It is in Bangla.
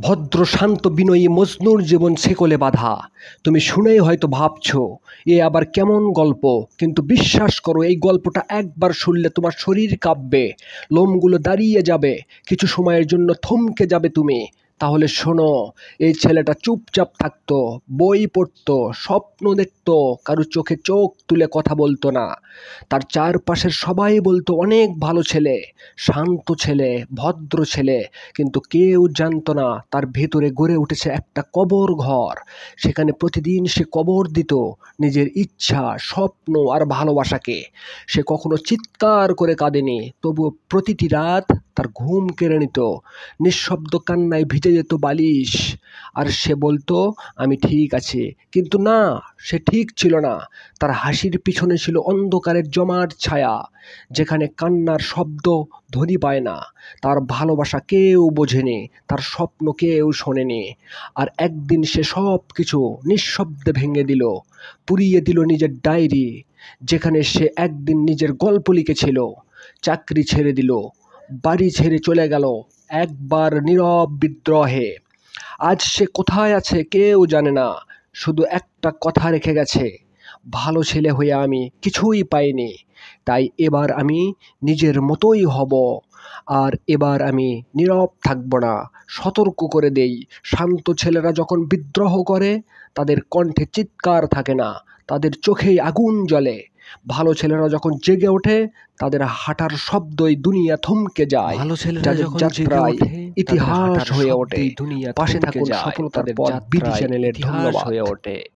ভদ্র শান্ত বিনয়ী মজনুর জীবন শেকলে বাঁধা। তুমি শুনেই হয়তো ভাবছো এ আবার কেমন গল্প, কিন্তু বিশ্বাস করো এই গল্পটা একবার শুনলে তোমার শরীর কাঁপবে, লোমগুলো দাঁড়িয়ে যাবে, কিছু সময়ের জন্য থমকে যাবে তুমি। তাহলে শোনো, এই ছেলেটা চুপচাপ থাকতো, বই পড়তো, স্বপ্ন দেখতো, কারো চোখে চোখ তুলে কথা বলতো না। তার চারপাশের সবাই বলতো অনেক ভালো ছেলে, শান্ত ছেলে, ভদ্র ছেলে, কিন্তু কেউ জানতো না তার ভেতরে গড়ে উঠেছে একটা কবর ঘর। সেখানে প্রতিদিন সে কবর দিত নিজের ইচ্ছা, স্বপ্ন আর ভালোবাসাকে। সে কখনো চিৎকার করে কাঁদেনি, তবুও প্রতিটি রাত তার ঘুম কেড়ে নিত। নিঃশব্দ কান্নায় ভিজে যেত বালিশ। আর সে বলতো আমি ঠিক আছি, কিন্তু না, সে ঠিক ছিল না। তার হাসির পিছনে ছিল অন্ধকারের জমাট ছায়া, যেখানে কান্নার শব্দ ধ্বনি পায় না। তার ভালোবাসা কেউ বোঝেনি, তার স্বপ্ন কেউ শোনেনি। আর একদিন সে সব কিছু নিঃশব্দে ভেঙে দিল, পুড়িয়ে দিল নিজের ডায়েরি, যেখানে সে একদিন নিজের গল্প লিখেছিল। চাকরি ছেড়ে দিল, বাড়ি ছেড়ে চলে গেল একবার নীরব বিদ্রোহে। আজ সে কোথায় আছে কেউ জানে না, শুধু একটা কথা রেখে গেছে, ভালো ছেলে হয়ে আমি কিছুই পাইনি, তাই এবার আমি নিজের মতোই হব। আর এবার আমি নীরব থাকব না। সতর্ক করে দেই, শান্ত ছেলেরা যখন বিদ্রোহ করে তাদের কণ্ঠে চিৎকার থাকে না, তাদের চোখেই আগুন জ্বলে। ভালো ছেলেরা যখন জেগে ওঠে তাদের হাঁটার শব্দই দুনিয়া থমকে যায়। ভালো ছেলেরা যাদের যখন জেগে যাত্রায় ওঠে ইতিহাস তাদের হাঁটার হয়ে ওঠে। শব্দেই দুনিয়া পাশে থমকে থাকুন যায়। সফলতার তাদের পথ বিডি যাত্রায় চ্যানেলের ইতিহাস ধন্যবাদ। হয়ে ওঠে।